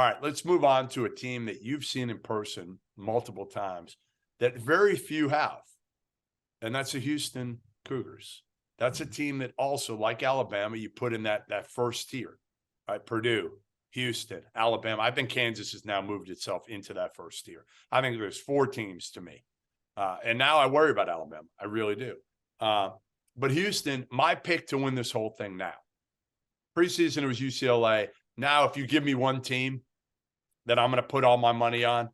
All right, let's move on to a team that you've seen in person multiple times that very few have, and that's the Houston Cougars. That's a team that also, like Alabama, you put in that first tier, right? Purdue, Houston, Alabama. I think Kansas has now moved itself into that first tier. I think there's 4 teams to me. And now I worry about Alabama. I really do. But Houston, my pick to win this whole thing now. Preseason, it was UCLA. Now, if you give me one team that I'm going to put all my money on,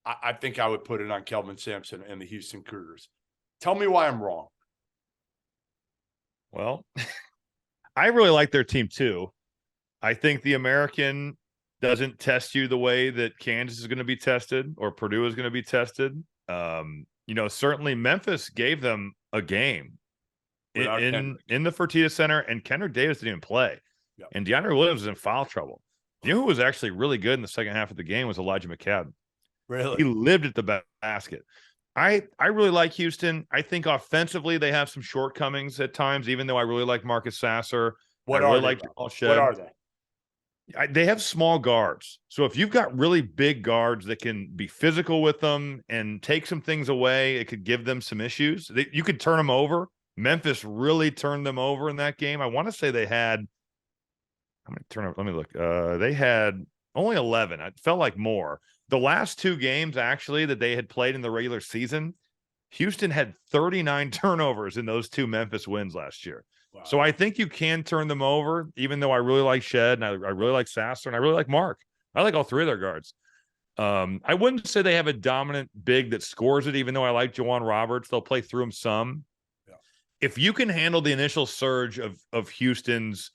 I think I would put it on Kelvin Sampson and the Houston Cougars. Tell me why I'm wrong. Well, I really like their team too. I think the American doesn't test you the way that Kansas is going to be tested or Purdue is going to be tested. Certainly Memphis gave them a game in the Fertitta Center, and Kendrick Davis didn't even play. Yep. And DeAndre Williams was in foul trouble. You know who was actually really good in the second half of the game was Elijah McCadden. Really? He lived at the basket. I really like Houston. I think offensively they have some shortcomings at times, even though I really like Marcus Sasser. What are they? They have small guards. So if you've got really big guards that can be physical with them and take some things away, it could give them some issues. You could turn them over. Memphis really turned them over in that game. I want to say they had let me look. They had only 11. It felt like more. The last 2 games, actually, that they had played in the regular season, Houston had 39 turnovers in those 2 Memphis wins last year. Wow. So I think you can turn them over, even though I really like Shed, and I really like Sasser, and I really like Mark. I like all 3 of their guards. I wouldn't say they have a dominant big that scores it, even though I like Juwan Roberts. They'll play through him some. Yeah. If you can handle the initial surge of Houston's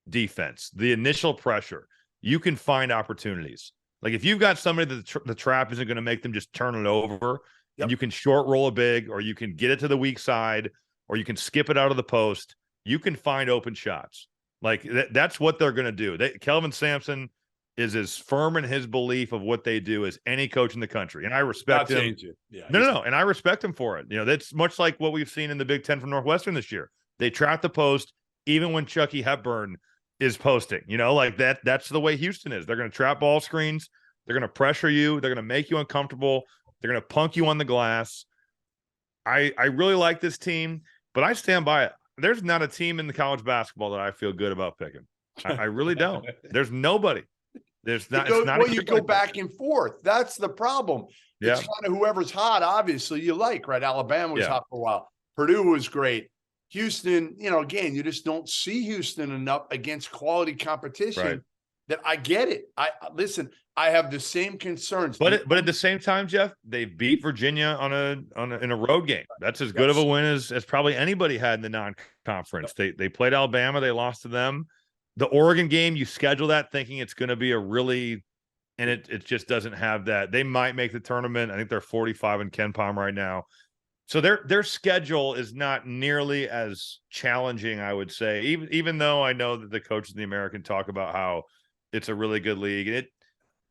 defense, the initial pressure, you can find opportunities. Like if you've got somebody that the trap isn't going to make them just turn it over, and you can short roll a big, or you can get it to the weak side, or you can skip it out of the post, you can find open shots. Like that's what they're going to do. Kelvin Sampson is as firm in his belief of what they do as any coach in the country, and I respect him. Yeah, no, and I respect him for it. That's much like what we've seen in the Big Ten from Northwestern this year. They trap the post even when Chucky Hepburn is posting, like that. That's the way Houston is. They're going to trap ball screens. They're going to pressure you. They're going to make you uncomfortable. They're going to punk you on the glass. I really like this team, but I stand by it. There's not a team in the college basketball that I feel good about picking. I really don't. There's nobody. There's not. You go back and forth. That's the problem. Yeah. It's kind of whoever's hot, obviously, you like, right? Alabama was hot for a while. Purdue was great. Houston, again, you just don't see Houston enough against quality competition. Right. That I get it. I have the same concerns. But at the same time, Jeff, they beat Virginia in a road game. That's as good of a win as probably anybody had in the non-conference. They played Alabama, they lost to them. The Oregon game, you schedule that thinking it's going to be a really, and it just doesn't have that. They might make the tournament. I think they're 45 in Ken Palm right now. So their schedule is not nearly as challenging, I would say, even though I know that the coaches in the American talk about how it's a really good league.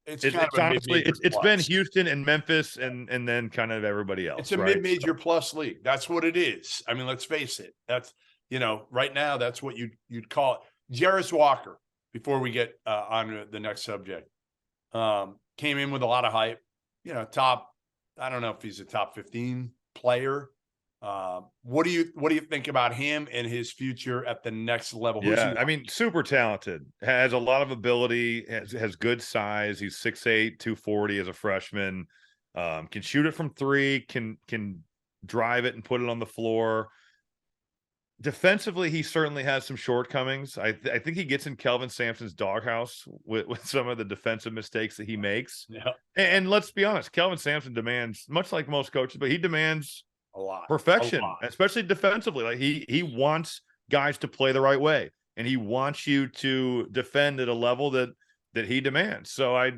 It's honestly been Houston and Memphis and then kind of everybody else. It's a mid-major plus league. That's what it is. I mean, let's face it. That's right now that's what you'd call it. Jarris Walker, before we get on to the next subject, came in with a lot of hype. Top. I don't know if he's a top 15 player. What do you think about him and his future at the next level? Yeah, I mean, super talented, has a lot of ability, has good size. He's 6'8", 240 as a freshman. Can shoot it from 3, can drive it and put it on the floor. Defensively, he certainly has some shortcomings. I think he gets in Kelvin Sampson's doghouse with some of the defensive mistakes that he makes. Yeah. And let's be honest, Kelvin Sampson demands, much like most coaches, but he demands a lot perfection, especially defensively. Like he wants guys to play the right way, and he wants you to defend at a level that he demands. So I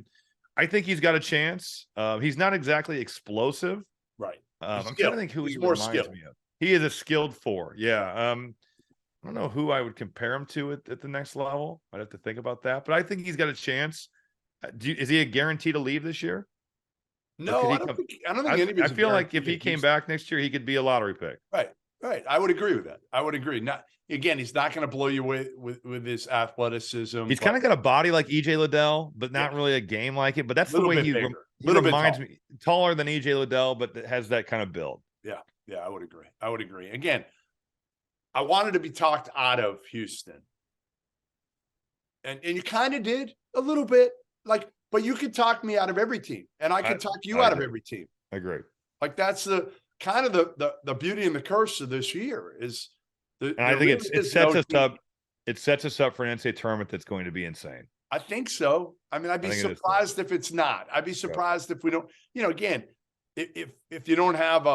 think he's got a chance. He's not exactly explosive, right? I'm trying to think who he reminds me of. He is a skilled 4. Yeah. I don't know who I would compare him to at the next level. I'd have to think about that, but I think he's got a chance. Is he a guarantee to leave this year? No, I don't think anybody's. I feel like if he came back next year, he could be a lottery pick. Right. I would agree with that. I would agree. Not, again, he's not going to blow you with his athleticism. He's kind of got a body like EJ Liddell, but not Yeah. really a game like it. But that's the Little way bit he bigger. he Little bit reminds taller. me, taller than EJ Liddell, but has that kind of build. Yeah, I would agree. I would agree. Again, I wanted to be talked out of Houston. And you kind of did a little bit, like, but you could talk me out of every team, and I could talk you out of every team. I agree. Like, that's the kind of the beauty and the curse of this year is and I think it sets us up. It sets us up for an NCAA tournament that's going to be insane. I think so. I mean, I'd be surprised if it's not. I'd be surprised if we don't, again, if you don't have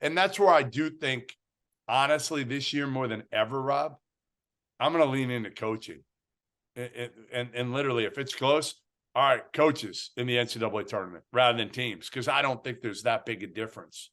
and that's where I do think, honestly, this year more than ever, Rob, I'm going to lean into coaching. And literally, if it's close, all right, coaches in the NCAA tournament rather than teams, because I don't think there's that big a difference